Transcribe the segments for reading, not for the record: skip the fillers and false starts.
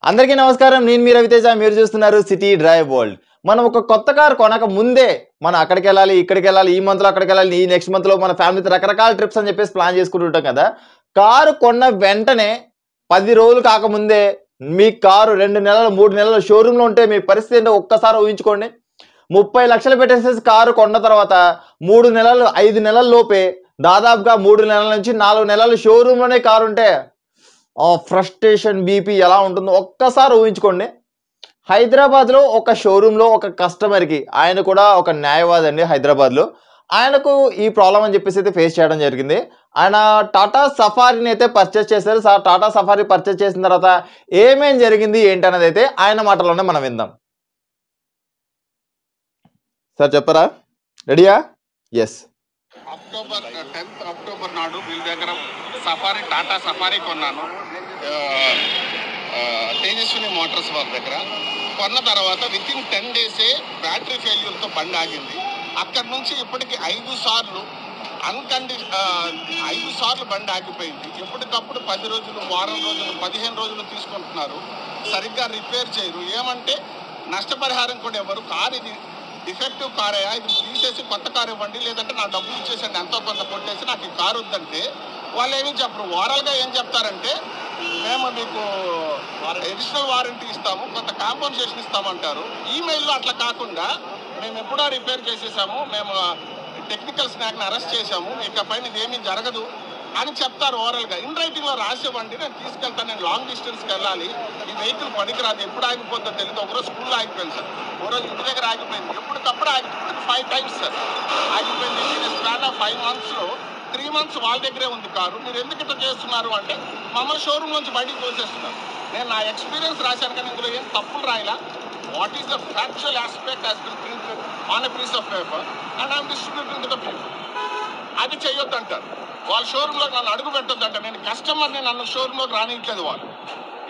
అందరికీ నమస్కారం. నేను మీ రవితేజ. మీరు చూస్తున్నారు సిటీ డ్రైవ్ వరల్డ్. మనం ఒక కొత్త కారు కొనక ముందే మనం అక్కడికెళ్ళాలి, ఇక్కడికెళ్ళాలి, ఈ మంత్లో అక్కడికెళ్ళాలి, ఈ నెక్స్ట్ మంత్లో మన ఫ్యామిలీతో రకరకాల ట్రిప్స్ అని చెప్పేసి ప్లాన్ చేసుకుంటూ ఉంటాం కదా! కారు కొన్న వెంటనే 10 రోజులు కాకముందే మీ కారు 2 నెలలు, 3 నెలలు షోరూమ్‌లో ఉంటే మీ పరిస్థితి ఏంటో ఒక్కసారి ఊహించుకోండి. 30,00,000 పెట్టేసేసి కారు కొన్న తర్వాత 3 నెలలు, 5 నెలల లోపే దాదాపుగా 3 నెలల నుంచి 4 నెలలు షోరూమ్‌లోనే కారుంటే ఆ ఫ్రస్ట్రేషన్, బీపీ ఎలా ఉంటుందో ఒక్కసారి ఊహించుకోండి. హైదరాబాద్‌లో ఒక షోరూమ్‌లో ఒక కస్టమర్‌కి ఆయన కూడా ఒక న్యాయవాది అండి హైదరాబాద్‌లో. ఆయనకు ఈ ప్రాబ్లమ్ అని చెప్పేసి అయితే ఫేస్ చేయడం జరిగింది. ఆయన టాటా సఫారీని అయితే పర్చేస్ చేశారు. టాటా సఫారీ పర్చేస్ చేసిన తర్వాత ఏమేం జరిగింది ఏంటనేదైతే ఆయన మాటల్లోనే మనం విందాం. సార్ చెప్పరా? రెడీయా? యెస్. అక్టోబర్ 10th అక్టోబర్ నాడు వీళ్ళ దగ్గర టాటా సఫారీ కొన్నాను. తేజస్విని మోటార్స్ వాళ్ళ దగ్గర కొన్న తర్వాత వితిన్ 10 డేసే బ్యాటరీ ఫెయిల్యూర్తో బండి ఆగింది. అక్కడి నుంచి ఇప్పటికి 5 సార్లు 5 సార్లు బండి ఆగిపోయింది. ఎప్పటికప్పుడు 10 రోజులు, వారం రోజులు, 15 రోజులు తీసుకుంటున్నారు. సరిగ్గా రిపేర్ చేయరు. ఏమంటే నష్టపరిహారం కూడా ఎవరు. కారు ఇది డిఫెక్టివ్ కార్ అయ్యా, ఇది తీసేసి కొత్త కారు ఇవ్వండి, లేదంటే నా డబ్బులు ఇచ్చేసండి, ఎంతో కొంత కొట్టేసి నాకు ఈ కారు వద్దంటే వాళ్ళు ఏమీ చెప్పరు. ఓవరాల్గా ఏం చెప్తారంటే మేము మీకు అడిషనల్ వారంటీ ఇస్తాము, కొంత కాంపన్సేషన్ ఇస్తామంటారు. ఈమెయిల్లో అట్లా కాకుండా మేము ఎప్పుడో రిపేర్ చేసేసాము, మేము టెక్నికల్ స్నాక్ని అరెస్ట్ చేసాము, ఇకపై ఇదేమీ జరగదు అని చెప్తారు. ఓవరాల్గా ఇన్ రైటింగ్లో రాసివ్వండి, నేను తీసుకెళ్తాను, నేను లాంగ్ డిస్టెన్స్కి వెళ్ళాలి, ఈ వెహికల్ పనికిరాదు, ఎప్పుడు ఆగిపోతుందో తెలియదు. ఒకరోజు స్కూల్లో ఆగిపోయింది సార్, ఓ రోజు ఇంటి దగ్గర ఆగిపోయింది, ఎప్పటికప్పుడు ఆగిపోయింది. 5 టైమ్స్ సార్ ఆగిపోయింది. నేను స్పాన్ ఆఫ్ 5 monthsలో 3 months వాళ్ళ దగ్గరే ఉంది కారు. మీరు ఎందుకు ఇట్లా చేస్తున్నారు అంటే మమ్మల్ని షోరూమ్ నుంచి బయటికి తోసేస్తున్నారు. నేను నా ఎక్స్పీరియన్స్ రాశాను, కానీ ఇందులో ఏం తప్పులు రాయలా. What is the factual aspect has been printed on a piece of paper and I'm distributing to the people. అది చెయ్యొద్దు అంటారు. వాళ్ళ షోరూంలోకి నన్ను అడుగు పెట్టొద్దు అంటారు. నేను కస్టమర్ని, నన్ను షోరూంలోకి రానియట్లేదు వాళ్ళు.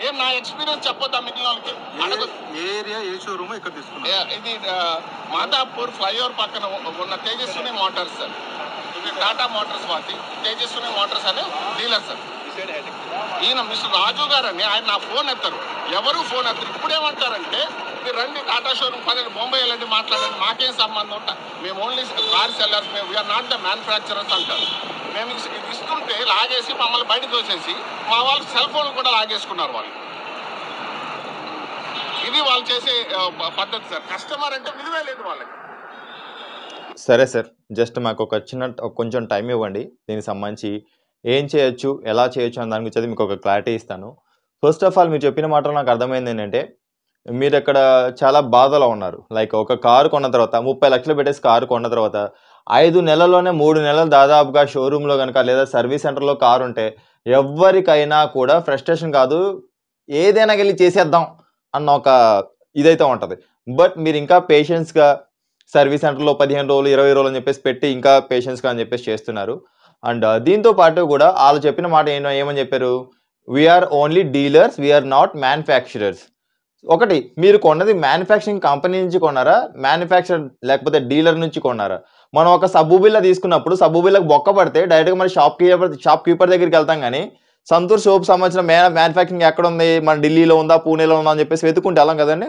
ఏం నా ఎక్స్పీరియన్స్ చెప్పొద్దా మిగిలిన వాళ్ళకి? ఏరియా ఏ షోరూమ్ ఇక్కడ తీసుకున్నారు? ఇది మాదాపూర్ ఫ్లైఓవర్ పక్కన ఉన్న తేజస్విని మోటార్స్ సార్. ఇది టాటా మోటార్స్ వాటి తేజస్విని మోటార్స్ అనే డీలర్ సార్. ఈయన మిస్టర్ రాజు గారు అని, ఆయన నా ఫోన్ ఎత్తారు, ఎవరు ఫోన్ ఎత్తారు. ఇప్పుడు ఏమంటారంటే మీరు రండి టాటా షోరూమ్ పదండి, బొంబాయి వెళ్ళండి, మాట్లాడండి, మాకేం సంబంధం ఉంటా, మేము ఓన్లీ కార్ సెల్లర్స్, మేము వీఆర్ నాట్ ద మ్యానుఫ్యాక్చరర్స్ అంటారు. మేము ఇది ఇస్తుంటే లాగేసి మమ్మల్ని బయట తోసేసి మా వాళ్ళు సెల్ ఫోన్లు కూడా లాగేసుకున్నారు వాళ్ళు. ఇది వాళ్ళు చేసే పద్ధతి సార్. కస్టమర్ అంటే విలువే లేదు వాళ్ళకి. సరే సార్, జస్ట్ మాకు ఒక కొంచెం టైం ఇవ్వండి. దీనికి సంబంధించి ఏం చేయొచ్చు, ఎలా చేయొచ్చు అనే దాని గురించి అయితే మీకు ఒక క్లారిటీ ఇస్తాను. ఫస్ట్ ఆఫ్ ఆల్ మీరు చెప్పిన మాటలు నాకు అర్థమైంది ఏంటంటే మీరు ఇక్కడ చాలా బాధలో ఉన్నారు. లైక్ ఒక కారు కొన్న తర్వాత 30,00,000 పెట్టేసి కారు కొన్న తర్వాత 5 నెలల్లోనే 3 నెలలు దాదాపుగా షోరూంలో కనుక లేదా సర్వీస్ సెంటర్లో కారు ఉంటే ఎవ్వరికైనా కూడా ఫ్రస్ట్రేషన్ కాదు, ఏదైనా వెళ్ళి చేసేద్దాం అన్న ఒక ఇదైతే ఉంటుంది. బట్ మీరు ఇంకా పేషెన్స్గా సర్వీస్ సెంటర్లో 15 రోజులు, 20 రోజులు అని చెప్పేసి పెట్టి ఇంకా పేషెన్స్గా అని చెప్పేసి చేస్తున్నారు. అండ్ దీంతో పాటు కూడా వాళ్ళు చెప్పిన మాట ఏమని చెప్పారు, we are only dealers, we are not manufacturers. ఒకటి, మీరు కొన్నది మ్యానుఫ్యాక్చరింగ్ కంపెనీ నుంచి కొన్నారా, మ్యానుఫ్యాక్చర్ లేకపోతే డీలర్ నుంచి కొన్నారా? మనం ఒక సబ్బు బిల్ల తీసుకున్నప్పుడు సబ్బు బిల్లకు బొక్క పడితే డైరెక్ట్గా మన షాప్ కీపర్ దగ్గరికి వెళ్తాం, కానీ సంతూర్ సోప్ సంబంధించిన మ్యానుఫ్యాక్చరింగ్ ఎక్కడ ఉంది, మన ఢిల్లీలో ఉందా, పూణేలో ఉందా అని చెప్పేసి వెతుక్కుంటే వెళ్ళాం కదండి.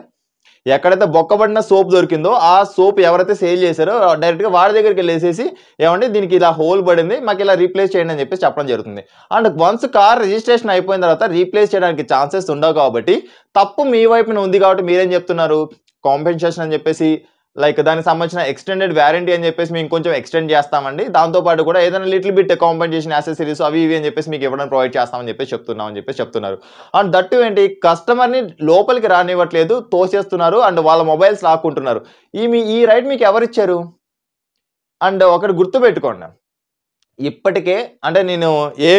ఎక్కడైతే బొక్కబడిన సోప్ దొరికిందో ఆ సోప్ ఎవరైతే సేల్ చేశారో డైరెక్ట్గా వాడి దగ్గరికి వెళ్ళేసేసి ఏమంటే దీనికి ఇలా హోల్ పడింది, మాకు ఇలా రీప్లేస్ చేయండి అని చెప్పేసి చెప్పడం జరుగుతుంది. అండ్ వన్స్ కార్ రిజిస్ట్రేషన్ అయిపోయిన తర్వాత రీప్లేస్ చేయడానికి ఛాన్సెస్ ఉండవు కాబట్టి తప్పు మీ వైపున ఉంది కాబట్టి మీరేం చెప్తున్నారు, కాంపెన్సేషన్ అని చెప్పేసి లైక్ దానికి సంబంధించిన ఎక్స్టెండెడ్ వ్యారంటీ అని చెప్పేసి మేము కొంచెం ఎక్స్టెండ్ చేస్తామండి, దాంతోపాటు కూడా ఏదైనా లిటిల్ బిట్ కాంపెన్సేషన్ యాక్సెసరీస్ అవి ఇవి అని చెప్పేసి మీకు ఇవ్వడం ప్రొవైడ్ చేస్తామని చెప్పేసి చెప్తున్నారు. అండ్ దట్టు ఏంటి, కస్టమర్ని లోపలికి రానివ్వట్లేదు, తోసేస్తున్నారు అండ్ వాళ్ళ మొబైల్స్ లాక్కుంటున్నారు. ఈ రైట్ మీకు ఎవరిచ్చారు? అండ్ ఒకటి గుర్తుపెట్టుకోండి, ఇప్పటికే అంటే నేను ఏ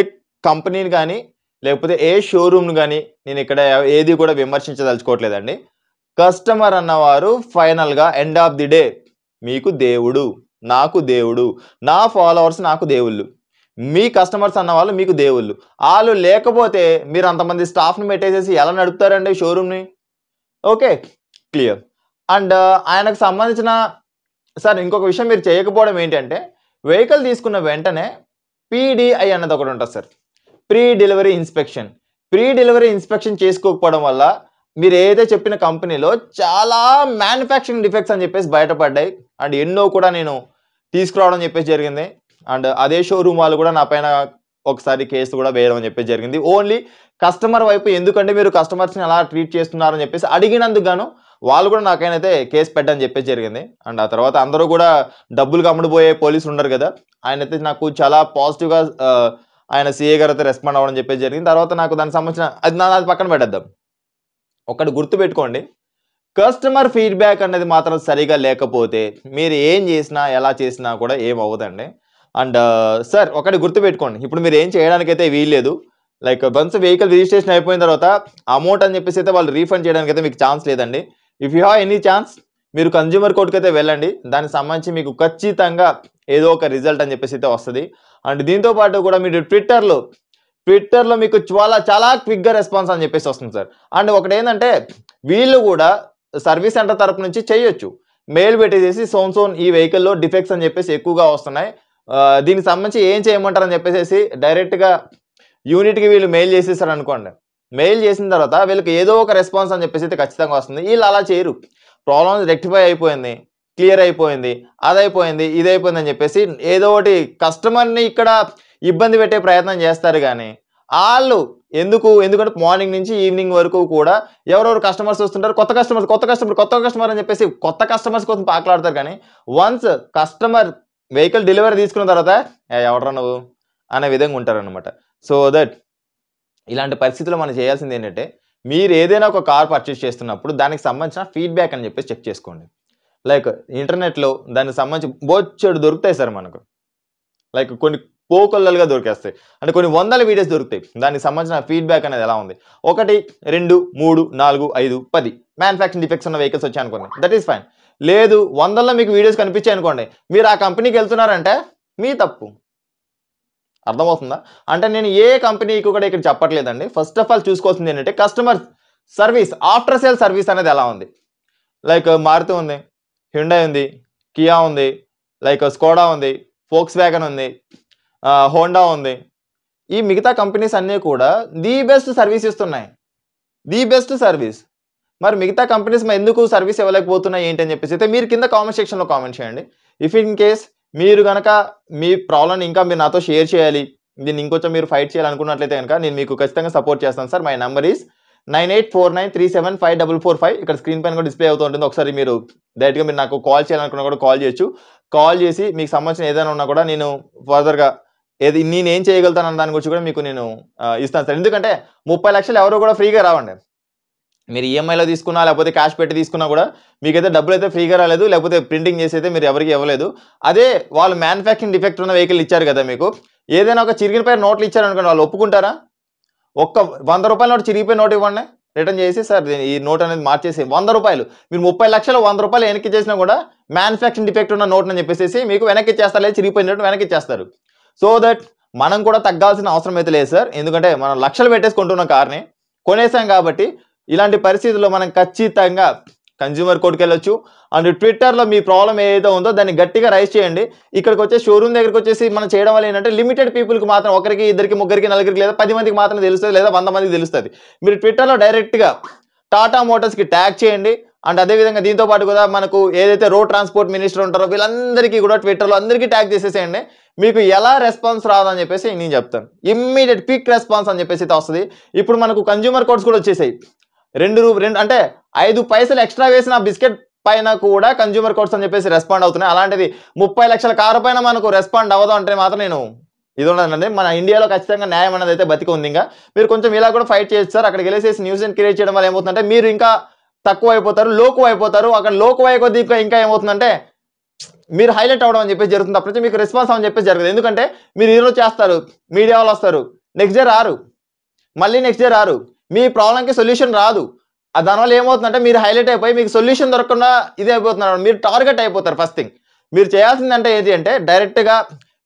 కంపెనీని కానీ లేకపోతే ఏ షోరూమ్ని కానీ నేను ఇక్కడ ఏది కూడా విమర్శించదలుచుకోవట్లేదండి. కస్టమర్ అన్నవారు ఫైనల్గా ఎండ్ ఆఫ్ ది డే మీకు దేవుడు, నాకు దేవుడు, నా ఫాలోవర్స్ నాకు దేవుళ్ళు, మీ కస్టమర్స్ అన్న వాళ్ళు మీకు దేవుళ్ళు. వాళ్ళు లేకపోతే మీరు అంతమంది స్టాఫ్ని పెట్టేసేసి ఎలా నడుపుతారండి షోరూమ్ని? Okay, clear. అండ్ ఆయనకు సంబంధించిన సార్ ఇంకొక విషయం మీరు చేయకపోవడం ఏంటంటే, వెహికల్ తీసుకున్న వెంటనే పీడిఐ అన్నది ఒకటి ఉంటుంది సార్, ప్రీ డెలివరీ ఇన్స్పెక్షన్ చేసుకోకపోవడం వల్ల మీరు ఏదైతే చెప్పిన కంపెనీలో చాలా మ్యానుఫ్యాక్చరింగ్ డిఫెక్ట్స్ అని చెప్పేసి బయటపడ్డాయి. అండ్ ఎన్నో కూడా నేను తీసుకురావడం చెప్పేసి జరిగింది. అండ్ అదే షోరూమ్ వాళ్ళు కూడా నా పైన ఒకసారి కేసు కూడా వేయడం అని చెప్పేసి జరిగింది. ఓన్లీ కస్టమర్ వైపు ఎందుకంటే మీరు కస్టమర్స్ని అలా ట్రీట్ చేస్తున్నారని చెప్పేసి అడిగినందుకు గాను వాళ్ళు కూడా నాకైతే కేసు పెట్టని చెప్పేసి జరిగింది. అండ్ ఆ తర్వాత అందరూ కూడా డబ్బులు కమ్ముడుపోయే పోలీసులు ఉన్నారు కదా, ఆయన అయితే నాకు చాలా పాజిటివ్గా ఆయన సిఏ గారు అయితే రెస్పాండ్ అవ్వడం చెప్పేసి జరిగింది. తర్వాత నాకు దానికి సంబంధించిన అది పక్కన పెట్టేద్దాం. ఒకటి గుర్తుపెట్టుకోండి, కస్టమర్ ఫీడ్బ్యాక్ అనేది మాత్రం సరిగా లేకపోతే మీరు ఏం చేసినా ఎలా చేసినా కూడా ఏం అవ్వదండి. అండ్ సార్ ఒకటి గుర్తుపెట్టుకోండి, ఇప్పుడు మీరు ఏం చేయడానికైతే వీల్లేదు. లైక్ వన్స్ వెహికల్ రిజిస్ట్రేషన్ అయిపోయిన తర్వాత అమౌంట్ అని చెప్పేసి అయితే వాళ్ళు రీఫండ్ చేయడానికి అయితే మీకు ఛాన్స్ లేదండి. If you have any chance మీరు కన్జ్యూమర్ కోర్టుకి అయితే వెళ్ళండి. దానికి సంబంధించి మీకు ఖచ్చితంగా ఏదో ఒక రిజల్ట్ అని చెప్పేసి అయితే వస్తుంది. అండ్ దీంతో పాటు కూడా మీరు ట్విట్టర్లో మీకు చాలా క్విక్గా రెస్పాన్స్ అని చెప్పేసి వస్తుంది సార్. అండ్ ఒకటి ఏంటంటే వీళ్ళు కూడా సర్వీస్ సెంటర్ తరపు నుంచి చేయొచ్చు, మెయిల్ పెట్టేసి సోన్ ఈ వెహికల్లో డిఫెక్ట్స్ అని చెప్పేసి ఎక్కువగా వస్తున్నాయి, దీనికి సంబంధించి ఏం చేయమంటారని చెప్పేసి డైరెక్ట్గా యూనిట్కి వీళ్ళు మెయిల్ చేసేసారు అనుకోండి. మెయిల్ చేసిన తర్వాత వీళ్ళకి ఏదో ఒక రెస్పాన్స్ అని చెప్పేసి అయితే ఖచ్చితంగా వస్తుంది. వీళ్ళు అలా చేయరు, ప్రాబ్లమ్ రెక్టిఫై అయిపోయింది, క్లియర్ అయిపోయింది, అదైపోయింది, ఇదైపోయింది అని చెప్పేసి ఏదో ఒకటి కస్టమర్ని ఇక్కడ ఇబ్బంది పెట్టే ప్రయత్నం చేస్తారు. కానీ వాళ్ళు ఎందుకంటే మార్నింగ్ నుంచి ఈవినింగ్ వరకు కూడా ఎవరెవరు కస్టమర్స్ వస్తుంటారు, కొత్త కస్టమర్ అని చెప్పేసి కొత్త కస్టమర్స్ కోసం పాకలాడతారు. కానీ వన్స్ కస్టమర్ వెహికల్ డెలివరీ తీసుకున్న తర్వాత ఎవడరా నువ్వు అనే విధంగా ఉంటారనమాట. సో దట్ ఇలాంటి పరిస్థితుల్లో మనం చేయాల్సింది ఏంటంటే మీరు ఏదైనా ఒక కార్ పర్చేస్ చేస్తున్నప్పుడు దానికి సంబంధించిన ఫీడ్బ్యాక్ అని చెప్పేసి చెక్ చేసుకోండి. లైక్ ఇంటర్నెట్లో దానికి సంబంధించి బొచ్చెడు దొరుకుతాయి సార్ మనకు. లైక్ కొన్ని పోకొల్లలుగా దొరికేస్తాయి, అంటే కొన్ని వందల వీడియోస్ దొరుకుతాయి. దానికి సంబంధించిన ఫీడ్బ్యాక్ అనేది ఎలా ఉంది, 1, 2, 3, 4, 5, 10 మ్యానుఫ్యాక్చరింగ్ డిఫెక్ట్స్ ఉన్న వెహికల్స్ వచ్చాయి అనుకోండి, దట్ ఈస్ ఫైన్. లేదు 100లో మీకు వీడియోస్ కనిపించాయి అనుకోండి, మీరు ఆ కంపెనీకి వెళ్తున్నారంటే మీ తప్పు. అర్థమవుతుందా? అంటే నేను ఏ కంపెనీకి కూడా ఇక్కడ చెప్పట్లేదండి. ఫస్ట్ ఆఫ్ ఆల్ చూసుకోవాల్సింది ఏంటంటే customer service, after sale service అనేది ఎలా ఉంది. లైక్ మారుతి ఉంది, హ్యుండై ఉంది, కియా ఉంది, లైక్ స్కోడా ఉంది, ఫోక్స్ వ్యాగన్ ఉంది, హోండా ఉంది. ఈ మిగతా కంపెనీస్ అన్నీ కూడా ది బెస్ట్ సర్వీస్ ఇస్తున్నాయి, ది బెస్ట్ సర్వీస్. మరి మిగతా కంపెనీస్ ఎందుకు సర్వీస్ ఇవ్వలేకపోతున్నాయి ఏంటి అని చెప్పేసి అయితే మీరు కింద కామెంట్ సెక్షన్లో కామెంట్ చేయండి. ఇఫ్ ఇన్ కేస్ మీరు కనుక మీ ప్రాబ్లమ్ ఇంకా మీరు నాతో షేర్ చేయాలి, దీన్ని ఇంకొంచెం మీరు ఫైట్ చేయాలనుకున్నట్లయితే కనుక నేను మీకు ఖచ్చితంగా సపోర్ట్ చేస్తాను సార్. My number is 9849375445. ఇక్కడ స్క్రీన్ పైన కూడా డిస్ప్లే అవుతూ ఉంటుంది. ఒకసారి మీరు డైరెక్ట్గా మీరు నాకు కాల్ చేయాలనుకున్నా కూడా కాల్ చేయొచ్చు. కాల్ చేసి మీకు సంబంధించిన ఏదైనా ఉన్నా కూడా నేను ఫర్దర్గా నేను ఏం చేయగలుగుతాను అన్న దాని గురించి కూడా మీకు నేను ఇస్తాను సార్. ఎందుకంటే 30 లక్షలు ఎవరు కూడా ఫ్రీగా రావండి. మీరు ఈఎంఐలో తీసుకున్నా లేకపోతే క్యాష్ పెట్టి తీసుకున్నా కూడా మీకైతే డబ్బులు అయితే ఫ్రీగా రాలేదు, లేకపోతే ప్రింటింగ్ చేసి అయితే మీరు ఎవరికి ఇవ్వలేదు. అదే వాళ్ళు మ్యానుఫ్యాక్చరింగ్ డిఫెక్ట్ ఉన్న వెహికల్ ఇచ్చారు కదా, మీకు ఏదైనా ఒక చిరిగిపోయిన నోట్లు ఇచ్చారు అనుకోండి, వాళ్ళు ఒప్పుకుంటారా? ఒక్క 100 రూపాయల నోటు చిరిగిపోయిన నోటు ఇవ్వండి, రిటర్న్ చేసి సార్ ఈ నోట్ అనేది మార్చేసి 100 రూపాయలు, మీరు 30 లక్షలు 100 రూపాయలు వెనక్కి చేసినా కూడా మ్యానుఫ్యాక్చరింగ్ డిఫెక్ట్ ఉన్న నోట్ అని చెప్పేసి మీకు వెనక్కి ఇచ్చేస్తారు, లేదు చిరిగిపోయిన నోట్ వెనక్కి ఇచ్చేస్తారు. సో దట్ మనం కూడా తగ్గాల్సిన అవసరం అయితే లేదు సార్. ఎందుకంటే మనం లక్షలు పెట్టేసుకుంటున్న కార్ని కొనేసాం కాబట్టి ఇలాంటి పరిస్థితుల్లో మనం ఖచ్చితంగా కన్జ్యూమర్ కోర్టుకి వెళ్ళొచ్చు. అండ్ ట్విట్టర్లో మీ ప్రాబ్లం ఏదైతే ఉందో దాన్ని గట్టిగా రైజ్ చేయండి. ఇక్కడికి వచ్చే షోరూమ్ దగ్గరికి వచ్చేసి మనం చేయడం వల్ల ఏంటంటే లిమిటెడ్ పీపుల్కి మాత్రం, ఒకరికి, ఇద్దరికి, ముగ్గురికి, నలుగురికి, లేదా 10 మందికి మాత్రం తెలుస్తుంది, లేదా 100 మందికి తెలుస్తుంది. మీరు ట్విట్టర్లో డైరెక్ట్గా టాటా మోటార్స్కి ట్యాగ్ చేయండి. అండ్ అదేవిధంగా దీంతో పాటు కూడా మనకు ఏదైతే రోడ్ ట్రాన్స్పోర్ట్ మినిస్టర్ ఉంటారో వీళ్ళందరికీ కూడా ట్విట్టర్లో అందరికీ ట్యాగ్ చేసేసేయండి. మీకు ఎలా రెస్పాన్స్ రాదని చెప్పేసి నేను చెప్తాను. ఇమ్మీడియట్ క్విక్ రెస్పాన్స్ అని చెప్పేసి అయితే వస్తుంది. ఇప్పుడు మనకు కన్జ్యూమర్ కోర్ట్స్ కూడా వచ్చేసాయి. 2 అంటే 5 పైసలు ఎక్స్ట్రా వేసిన బిస్కెట్ పైన కూడా కన్జ్యూమర్ కోర్ట్స్ అని చెప్పేసి రెస్పాండ్ అవుతున్నాయి. అలాంటిది 30 లక్షల కారు పైన మనకు రెస్పాండ్ అవ్వదు అంటే మాత్రం నేను ఇది ఉండదండి. మన ఇండియాలో ఖచ్చితంగా న్యాయం అనేది అయితే బతికి ఉంది. ఇంకా మీరు కొంచెం ఇలా కూడా ఫైట్ చేయొచ్చు సార్. అక్కడికి వెళ్ళేసి న్యూస్ క్రియేట్ చేయడం వల్ల ఏమవుతుందంటే మీరు ఇంకా తక్కువ అయిపోతారు, లోకు అయిపోతారు. అక్కడ లోకు అయ్యే కొద్దీ ఇంకా ఏమవుతుందంటే మీరు హైలైట్ అవ్వడం అని చెప్పేసి జరుగుతుంది. అప్పటి నుంచి మీకు రెస్పాన్స్ అని చెప్పేసి జరుగుతుంది. ఎందుకంటే మీరు ఈరోజు చేస్తారు, మీడియా వాళ్ళు వస్తారు, నెక్స్ట్ డే రారు, మళ్ళీ నెక్స్ట్ డే రారు, మీ ప్రాబ్లంకి సొల్యూషన్ రాదు. దానివల్ల ఏమవుతుందంటే మీరు హైలైట్ అయిపోయి మీకు సొల్యూషన్ దొరకకుండా ఇదే అయిపోతున్నారు, మీరు టార్గెట్ అయిపోతారు. ఫస్ట్ థింగ్ మీరు చేయాల్సిందంటే ఏంటి అంటే డైరెక్ట్గా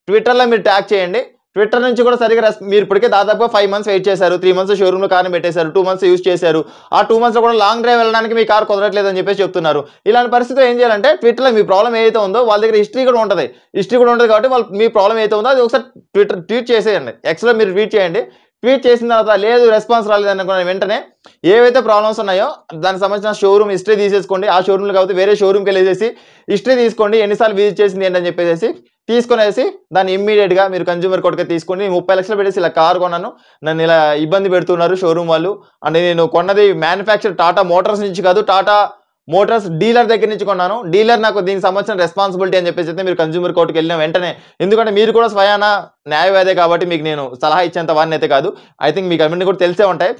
ట్విట్టర్లో మీరు ట్యాగ్ చేయండి. ట్విట్టర్ నుంచి కూడా సరిగా మీరు ఇప్పటికే దాదాపుగా 5 months వెయిట్ చేశారు, 3 months షోరూమ్లో కార్ని పెట్టేశారు, 2 months యూజ్ చేశారు. ఆ 2 monthsలో కూడా లాంగ్ డ్రైవ్ వెళ్ళడానికి మీ కార్ కుదరట్లేదు అని చెప్పేసి చెప్తున్నారు. ఇలాంటి పరిస్థితిలో ఏం చేయాలంటే ట్విట్టర్లో మీ ప్రాబ్లం ఏదైతే ఉందో వాళ్ళ దగ్గర హిస్టరీ కూడా ఉంటుంది కాబట్టి వాళ్ళు మీ ప్రాబ్లం ఏదైతే ఉందో అది ఒకసారి ట్విట్ చేసేయండి. ఎక్స్లో మీరు ట్వీట్ చేయండి. ట్వీట్ చేసిన తర్వాత లేదు రెస్పాన్స్ రాలేదు అనుకున్న వెంటనే ఏవైతే ప్రాబ్లమ్స్ ఉన్నాయో దానికి సంబంధించిన షోరూమ్ హిస్టరీ తీసేసుకోండి. ఆ షోరూమ్లో కాబట్టి వేరే షోరూమ్కి వెళ్ళేసి హిస్టరీ తీసుకోండి, ఎన్నిసార్లు విజిట్ చేసింది ఏంటని చెప్పేసి తీసుకునేసి దాన్ని ఇమ్మీడియట్గా మీరు కన్జ్యూమర్ కోర్టుగా తీసుకొని 30 లక్షలు పెట్టేసి ఇలా కారు కొన్నాను, నన్ను ఇలా ఇబ్బంది పెడుతున్నారు షోరూమ్ వాళ్ళు, అంటే నేను కొన్నది మ్యానుఫ్యాక్చర్ టాటా మోటార్స్ నుంచి కాదు, టాటా మోటార్స్ డీలర్ దగ్గర నుంచి కొన్నాను, డీలర్ నాకు దీనికి సంబంధించిన రెస్పాన్సిబిలిటీ అని చెప్పేసి అయితే మీరు కన్జ్యూమర్ కోర్టుకి వెళ్ళిన వెంటనే, ఎందుకంటే మీరు కూడా స్వయాన న్యాయవాదే కాబట్టి మీకు నేను సలహా ఇచ్చేంత వాడిని అయితే కాదు, ఐ థింక్ మీకు అన్నీ కూడా తెలిసే ఉంటాయి.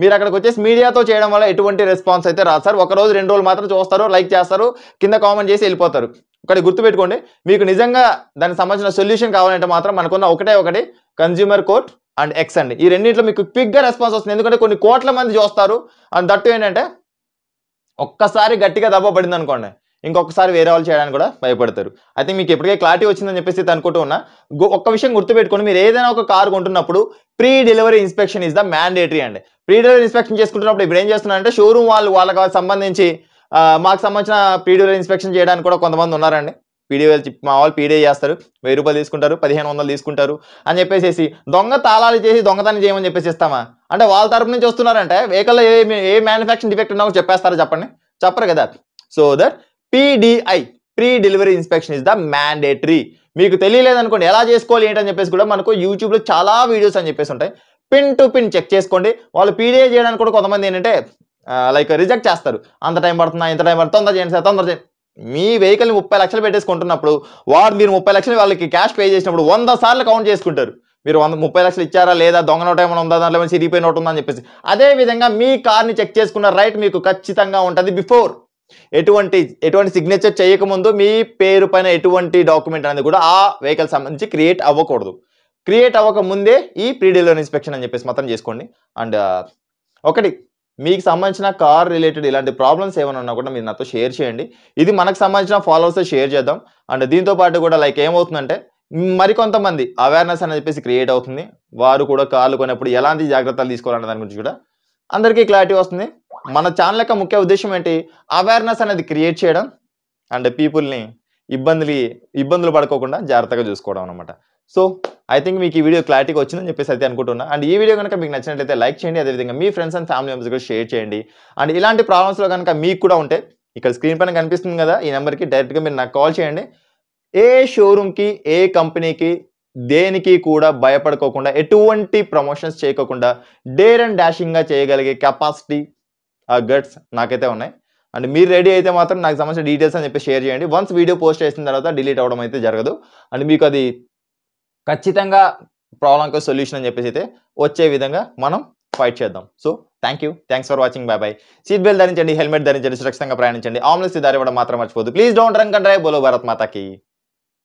మీరు అక్కడికి వచ్చేసి మీడియాతో చేయడం వల్ల ఎటువంటి రెస్పాన్స్ అయితే రాదు సార్. ఒక రోజు 2 రోజులు మాత్రం చూస్తారు, లైక్ చేస్తారు, కింద కామెంట్ చేసి వెళ్ళిపోతారు. ఒకటి గుర్తుపెట్టుకోండి, మీకు నిజంగా దానికి సంబంధించిన సొల్యూషన్ కావాలంటే మాత్రం మనకున్న ఒకటి కన్జ్యూమర్ కోర్ట్ అండ్ ఎక్స్ అండి. ఈ రెండింటిలో మీకు క్విక్గా రెస్పాన్స్ వస్తుంది, ఎందుకంటే కొన్ని కోట్ల మంది చూస్తారు. అండ్ దట్టు ఏంటంటే ఒక్కసారి గట్టిగా దెబ్బ పడింది అనుకోండి, ఇంకొకసారి వేరే వాళ్ళు చేయడానికి కూడా భయపడతారు. అయితే మీకు ఎప్పటికే క్లారిటీ వచ్చిందని చెప్పేసి అనుకుంటూ ఉన్నా. ఒక్క విషయం గుర్తుపెట్టుకోండి, మీరు ఏదైనా ఒక కారు కొంటున్నప్పుడు pre delivery inspection is the mandatory అండి. ప్రీ డెలివరీ ఇన్స్పెక్షన్ చేసుకుంటున్నప్పుడు ఇప్పుడు ఏం చేస్తున్నారంటే షోరూమ్ వాళ్ళకి సంబంధించి మాకు సంబంధించిన ప్రీ డెలివరీ ఇన్స్పెక్షన్ చేయడానికి కూడా కొంతమంది ఉన్నారండి. మా వాళ్ళు పీడిఏ చేస్తారు, 1000 రూపాయలు తీసుకుంటారు, 1500 తీసుకుంటారు అని చెప్పేసి దొంగ తాళాలు చేసి దొంగతనం చేయమని చెప్పేసి ఇస్తామా అంటే వాళ్ళ తరపు నుంచి వస్తున్నారంటే వెహికల్లో ఏ మ్యానుఫ్యాక్చరింగ్ డిఫెక్ట్ ఉన్నా చెప్పేస్తారా చెప్పండి, చెప్పరు కదా. So that PDI pre delivery inspection is the mandatory. మీకు తెలియలేదనుకోండి ఎలా చేసుకోవాలి ఏంటని చెప్పేసి కూడా మనకు యూట్యూబ్లో చాలా వీడియోస్ అని చెప్పేసి ఉంటాయి, పిన్ టు పిన్ చెక్ చేసుకోండి. వాళ్ళు పీడిఏ చేయడానికి కూడా కొంతమంది ఏంటంటే లైక్ రిజెక్ట్ చేస్తారు, అంత టైం పడుతుందా, ఇంత టైం పడుతుంది, తొందర చేయండి సార్, తొందర చేయండి. మీ వెహికల్ని 30 లక్షలు పెట్టేసుకుంటున్నప్పుడు మీరు 30 లక్షలు వాళ్ళకి క్యాష్ పే చేసినప్పుడు 100 సార్లు కౌంట్ చేసుకుంటారు, మీరు 30 లక్షలు ఇచ్చారా లేదా, దొంగ నోట్ ఏమైనా ఉందా, దాంట్లో ఏమైనా సిరిగిపోయిన నోట్ ఉందా అని చెప్పేసి. అదే విధంగా మీ కార్ని చెక్ చేసుకున్న రైట్ మీకు ఖచ్చితంగా ఉంటుంది. బిఫోర్ ఎటువంటి సిగ్నేచర్ చేయకముందు మీ పేరు పైన ఎటువంటి డాక్యుమెంట్ అనేది కూడా ఆ వెహికల్ సంబంధించి క్రియేట్ అవ్వకూడదు. క్రియేట్ అవ్వక ముందే ఈ ప్రీ డెలివరీ ఇన్స్పెక్షన్ అని చెప్పేసి మాత్రం చేసుకోండి. అండ్ ఒకటి మీకు సంబంధించిన కార్ రిలేటెడ్ ఇలాంటి ప్రాబ్లమ్స్ ఏమైనా ఉన్నా కూడా మీరు నాతో షేర్ చేయండి. ఇది మనకు సంబంధించిన ఫాలోవర్స్ షేర్ చేద్దాం. అండ్ దీంతో పాటు కూడా లైక్ ఏమవుతుందంటే మరికొంతమంది అవేర్నెస్ అని చెప్పేసి క్రియేట్ అవుతుంది, వారు కూడా కార్లు కొనేప్పుడు ఎలాంటి జాగ్రత్తలు తీసుకోవాలనే దాని గురించి కూడా అందరికీ క్లారిటీ వస్తుంది. మన ఛానల్ యొక్క ముఖ్య ఉద్దేశం ఏంటి, అవేర్నెస్ అనేది క్రియేట్ చేయడం అండ్ పీపుల్ని ఇబ్బందులు పడుకోకుండా జాగ్రత్తగా చూసుకోవడం అనమాట. సో ఐ థింక్ మీకు ఈ వీడియో క్లారిటీగా వచ్చిందని చెప్పేసి అయితే అనుకుంటున్నా. అండ్ ఈ వీడియో కనుక మీకు నచ్చినట్లయితే లైక్ చేయండి, అదేవిధంగా మీ ఫ్రెండ్స్ అండ్ ఫ్యామిలీ మెంబర్స్ కూడా షేర్ చేయండి. అండ్ ఇలాంటి ప్రాబ్లమ్స్లో కనుక మీకు కూడా ఉంటే ఇక్కడ స్క్రీన్ పైన కనిపిస్తుంది కదా, ఈ నెంబర్కి డైరెక్ట్గా మీరు నాకు కాల్ చేయండి. ఏ షోరూమ్కి ఏ కంపెనీకి దేనికి కూడా భయపడుకోకుండా ఎటువంటి ప్రమోషన్స్ చేయకోకుండా డేర్ అండ్ డాషింగ్గా చేయగలిగే కెపాసిటీ గట్స్ నాకైతే ఉన్నాయి. అండ్ మీరు రెడీ అయితే మాత్రం నాకు సంబంధించిన డీటెయిల్స్ అని చెప్పి షేర్ చేయండి. వన్స్ వీడియో పోస్ట్ చేసిన తర్వాత డిలీట్ అవ్వడం అయితే జరగదు. అండ్ మీకు అది ఖచ్చితంగా ప్రాబ్లంకి సొల్యూషన్ అని చెప్పేసి అయితే వచ్చే విధంగా మనం ఫైట్ చేద్దాం. So thanks for watching, bye. Seat belt ధరించండి, హెల్మెట్ ధరించండి, సురక్షితంగా ప్రయాణించండి, ఆమ్లెన్స్ దారి ఇవ్వడం మాత్రం మర్చిపోదు. Please don't drunk and drive. బోలో భారత్ మాతాకి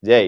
జై.